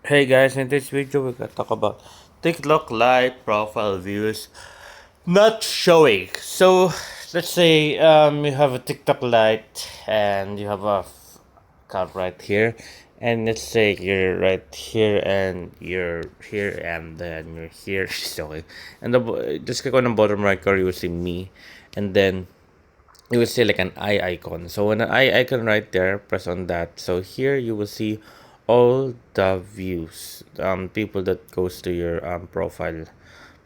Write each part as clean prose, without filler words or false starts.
Hey guys, in this video we're gonna talk about TikTok Lite profile views not showing. So let's say you have a TikTok Lite and you have a account right here, and let's say you're right here and you're here and then you're here. Sorry, and just click on the bottom right corner, you will see me, and then you will see like an eye icon. So when an eye icon right there, press on that. So here you will see all the views, people that goes to your profile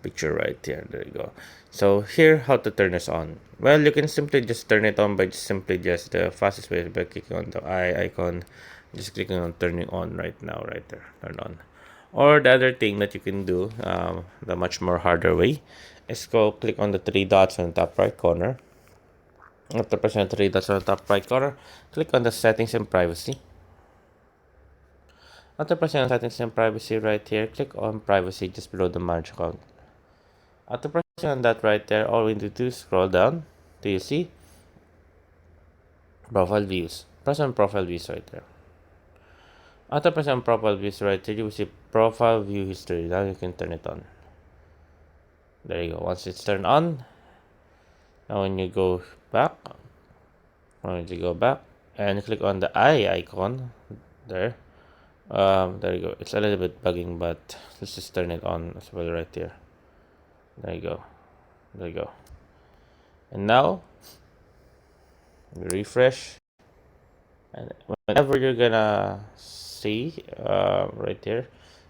picture right there. There you go. So here, how to turn this on? Well, you can simply just turn it on by just the fastest way by clicking on the eye icon, just clicking on turning on right now, right there, turn on. Or the other thing that you can do, the much more harder way, is go click on the three dots on the top right corner. After pressing the three dots on the top right corner, click on the settings and privacy. After pressing on settings and privacy right here, click on privacy just below the manage account. After pressing on that right there, all we need to do is scroll down. Do you see profile views? Press on profile views right there. After pressing on profile views right there, you will see profile view history. Now you can turn it on. There you go. Once it's turned on, now when you go back, and click on the eye icon there. There you go. It's a little bit bugging, but let's just turn it on as well right there. There you go. There you go. And now refresh, and whenever you're gonna see right there,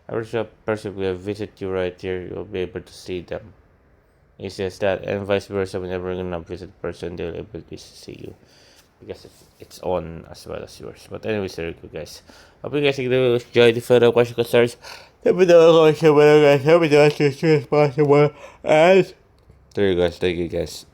every person will visit you right here, you'll be able to see them. It's just that, and vice versa. Whenever you're gonna visit person, they'll able to see you because it's on as well as yours. But anyways, there you go, guys. Hope you guys enjoy the further question concerns. Let me know guys. Let me know as soon as possible. And there you guys. Thank you guys.